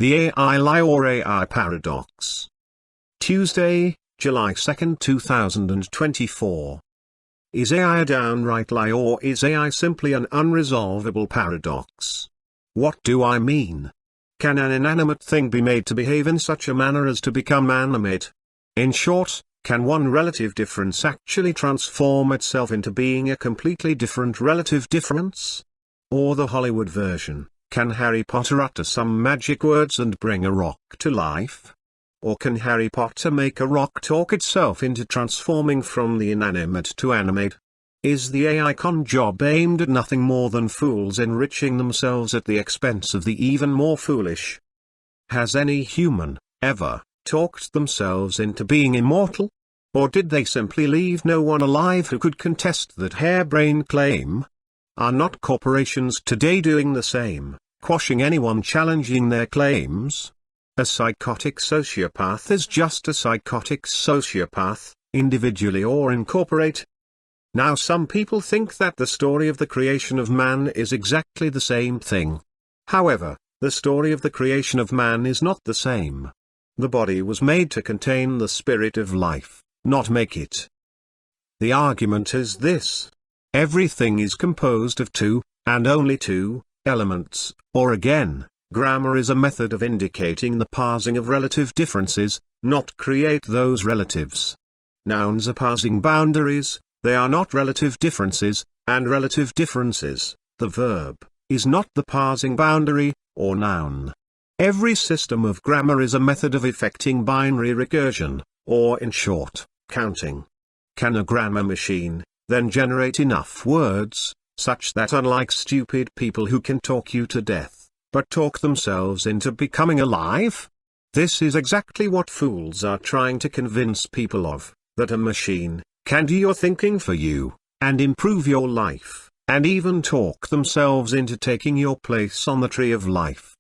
The AI lie or AI paradox. Tuesday, July 2, 2024. Is AI a downright lie or is AI simply an unresolvable paradox? What do I mean? Can an inanimate thing be made to behave in such a manner as to become animate? In short, can one relative difference actually transform itself into being a completely different relative difference? Or the Hollywood version, can Harry Potter utter some magic words and bring a rock to life? Or can Harry Potter make a rock talk itself into transforming from the inanimate to animate? Is the AI con job aimed at nothing more than fools enriching themselves at the expense of the even more foolish? Has any human, ever, talked themselves into being immortal? Or did they simply leave no one alive who could contest that harebrained claim? Are not corporations today doing the same, quashing anyone challenging their claims? A psychotic sociopath is just a psychotic sociopath, individually or incorporate. Now some people think that the story of the creation of man is exactly the same thing. However, the story of the creation of man is not the same. The body was made to contain the spirit of life, not make it. The argument is this. Everything is composed of two, and only two, elements, or again, grammar is a method of indicating the parsing of relative differences, not create those relatives. Nouns are parsing boundaries, they are not relative differences, and relative differences, the verb, is not the parsing boundary, or noun. Every system of grammar is a method of effecting binary recursion, or in short, counting. Can a grammar machine, then generate enough words, such that unlike stupid people who can talk you to death, but talk themselves into becoming alive? This is exactly what fools are trying to convince people of, that a machine can do your thinking for you, and improve your life, and even talk themselves into taking your place on the tree of life.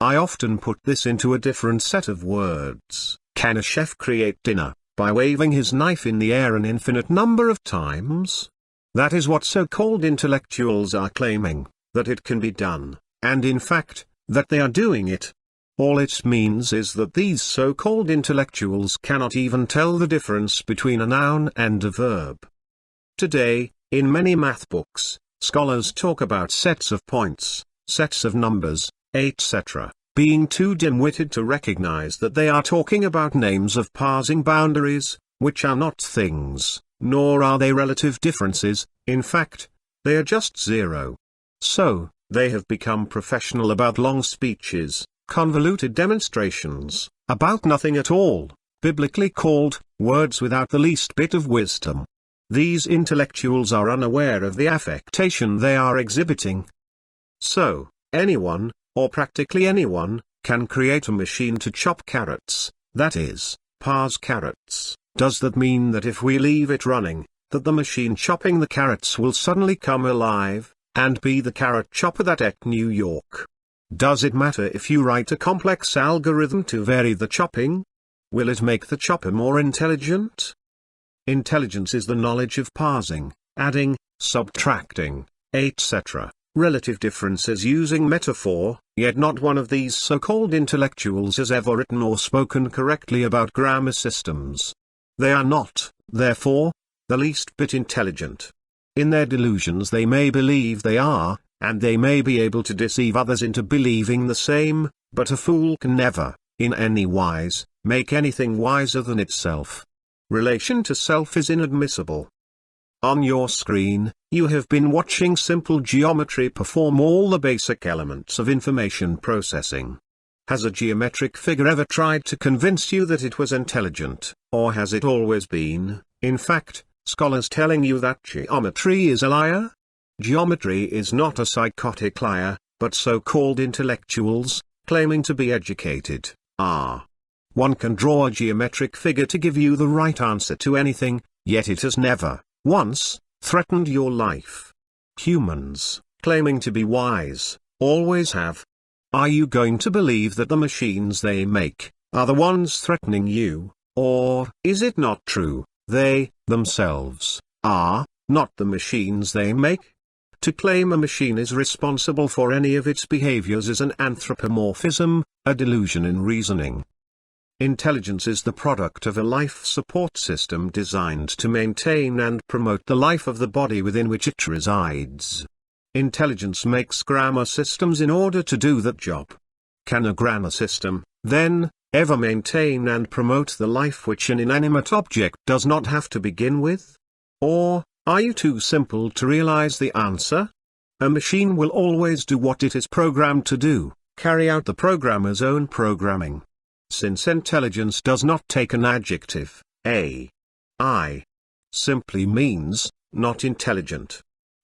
I often put this into a different set of words. Can a chef create dinner, by waving his knife in the air an infinite number of times? That is what so-called intellectuals are claiming, that it can be done, and in fact, that they are doing it. All it means is that these so-called intellectuals cannot even tell the difference between a noun and a verb. Today, in many math books, scholars talk about sets of points, sets of numbers, etc., being too dim-witted to recognize that they are talking about names of parsing boundaries, which are not things, nor are they relative differences, in fact, they are just zero. So, they have become professional about long speeches, convoluted demonstrations, about nothing at all, biblically called, words without the least bit of wisdom. These intellectuals are unaware of the affectation they are exhibiting. So, anyone, or practically anyone, can create a machine to chop carrots, that is, parse carrots. Does that mean that if we leave it running, that the machine chopping the carrots will suddenly come alive, and be the carrot chopper that ate New York? Does it matter if you write a complex algorithm to vary the chopping? Will it make the chopper more intelligent? Intelligence is the knowledge of parsing, adding, subtracting, etc., relative differences using metaphor, yet not one of these so-called intellectuals has ever written or spoken correctly about grammar systems. They are not, therefore, the least bit intelligent. In their delusions they may believe they are, and they may be able to deceive others into believing the same, but a fool can never, in any wise, make anything wiser than itself. Relation to self is inadmissible. On your screen, you have been watching simple geometry perform all the basic elements of information processing. Has a geometric figure ever tried to convince you that it was intelligent, or has it always been, in fact, scholars telling you that geometry is a liar? Geometry is not a psychotic liar, but so-called intellectuals, claiming to be educated, are. One can draw a geometric figure to give you the right answer to anything, yet it has never, once, threatened your life. Humans, claiming to be wise, always have. Are you going to believe that the machines they make, are the ones threatening you, or is it not true, they, themselves, are, not the machines they make? To claim a machine is responsible for any of its behaviors is an anthropomorphism, a delusion in reasoning. Intelligence is the product of a life support system designed to maintain and promote the life of the body within which it resides. Intelligence makes grammar systems in order to do that job. Can a grammar system, then, ever maintain and promote the life which an inanimate object does not have to begin with? Or, are you too simple to realize the answer? A machine will always do what it is programmed to do, carry out the programmer's own programming. Since intelligence does not take an adjective, AI simply means, not intelligent.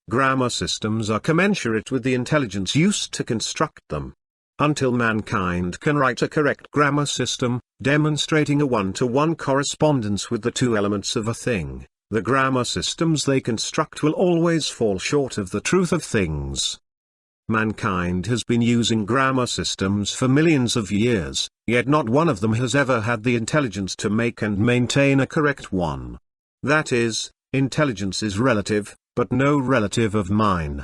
Grammar systems are commensurate with the intelligence used to construct them. Until mankind can write a correct grammar system, demonstrating a one-to-one correspondence with the two elements of a thing, the grammar systems they construct will always fall short of the truth of things. Mankind has been using grammar systems for millions of years, yet not one of them has ever had the intelligence to make and maintain a correct one. That is, intelligence is relative, but no relative of mine.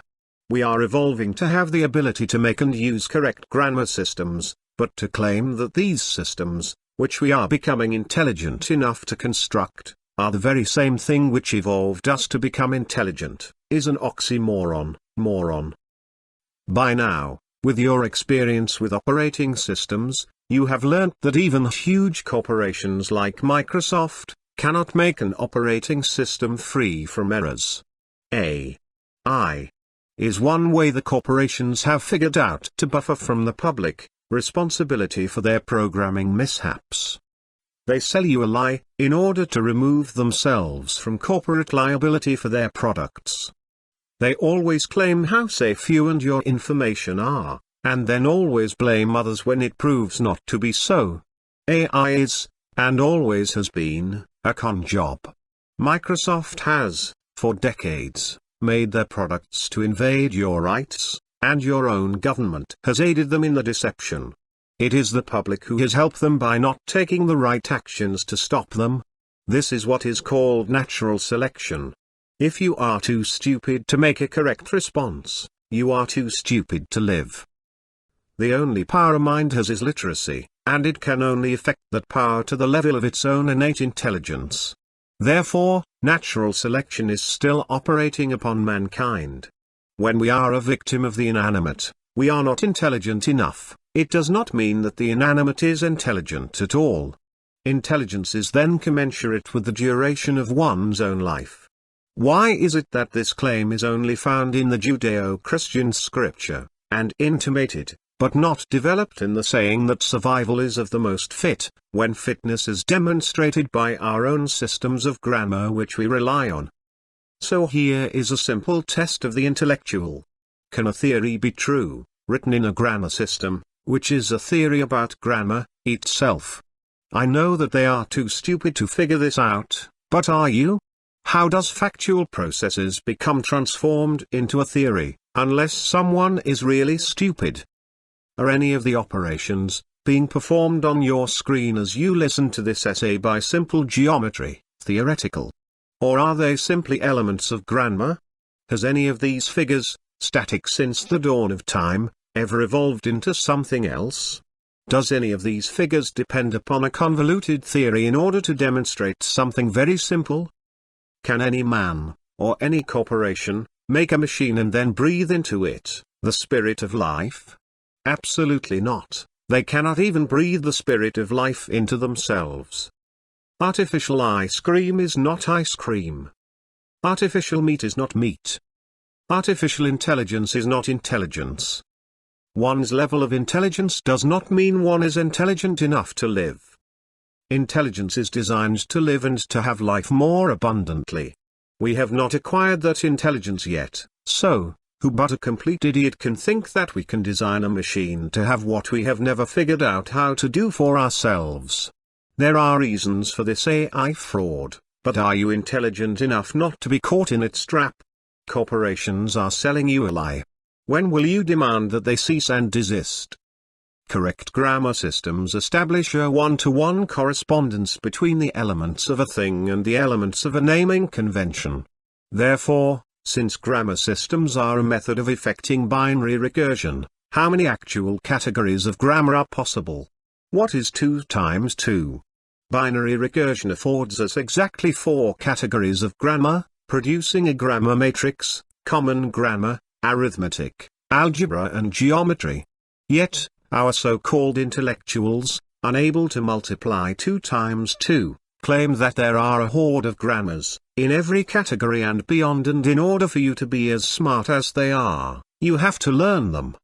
We are evolving to have the ability to make and use correct grammar systems, but to claim that these systems, which we are becoming intelligent enough to construct, are the very same thing which evolved us to become intelligent, is an oxymoron. By now, with your experience with operating systems, you have learnt that even huge corporations like Microsoft cannot make an operating system free from errors. AI is one way the corporations have figured out to buffer from the public responsibility for their programming mishaps. They sell you a lie, in order to remove themselves from corporate liability for their products. They always claim how safe you and your information are, and then always blame others when it proves not to be so. AI is, and always has been, a con job. Microsoft has, for decades, made their products to invade your rights, and your own government has aided them in the deception. It is the public who has helped them by not taking the right actions to stop them. This is what is called natural selection. If you are too stupid to make a correct response, you are too stupid to live. The only power a mind has is literacy, and it can only affect that power to the level of its own innate intelligence. Therefore, natural selection is still operating upon mankind. When we are a victim of the inanimate, we are not intelligent enough. It does not mean that the inanimate is intelligent at all. Intelligence is then commensurate with the duration of one's own life. Why is it that this claim is only found in the Judeo-Christian scripture, and intimated, but not developed in the saying that survival is of the most fit, when fitness is demonstrated by our own systems of grammar which we rely on? So here is a simple test of the intellectual. Can a theory be true, written in a grammar system, which is a theory about grammar itself? I know that they are too stupid to figure this out, but are you? How does factual processes become transformed into a theory, unless someone is really stupid? Are any of the operations, being performed on your screen as you listen to this essay by simple geometry, theoretical? Or are they simply elements of grammar? Has any of these figures, static since the dawn of time, ever evolved into something else? Does any of these figures depend upon a convoluted theory in order to demonstrate something very simple? Can any man, or any corporation, make a machine and then breathe into it the spirit of life? Absolutely not. They cannot even breathe the spirit of life into themselves. Artificial ice cream is not ice cream. Artificial meat is not meat. Artificial intelligence is not intelligence. One's level of intelligence does not mean one is intelligent enough to live. Intelligence is designed to live and to have life more abundantly. We have not acquired that intelligence yet, so, who but a complete idiot can think that we can design a machine to have what we have never figured out how to do for ourselves? There are reasons for this AI fraud, but are you intelligent enough not to be caught in its trap? Corporations are selling you a lie. When will you demand that they cease and desist? Correct grammar systems establish a one-to-one correspondence between the elements of a thing and the elements of a naming convention. Therefore, Since grammar systems are a method of effecting binary recursion, how many actual categories of grammar are possible? What is 2 times 2? Binary recursion affords us exactly 4 categories of grammar, producing a grammar matrix, common grammar, arithmetic, algebra and geometry. Yet, our so-called intellectuals, unable to multiply 2 times 2, claim that there are a horde of grammars, in every category and beyond, and in order for you to be as smart as they are, you have to learn them.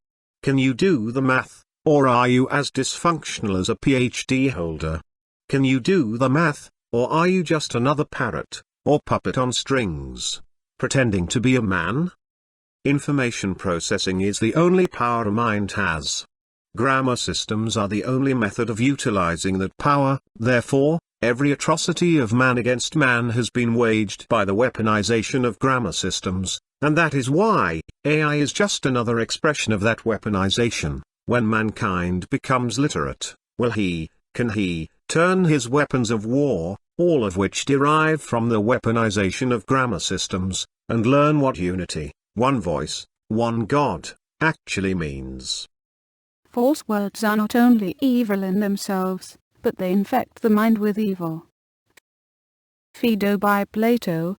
Can you do the math, or are you as dysfunctional as a PhD holder? Can you do the math, or are you just another parrot, or puppet on strings, pretending to be a man? Information processing is the only power a mind has. Grammar systems are the only method of utilizing that power, therefore, every atrocity of man against man has been waged by the weaponization of grammar systems, and that is why AI is just another expression of that weaponization. When mankind becomes literate, can he, turn his weapons of war, all of which derive from the weaponization of grammar systems, and learn what unity, one voice, one God, actually means. False words are not only evil in themselves, but they infect the mind with evil. Phaedo by Plato,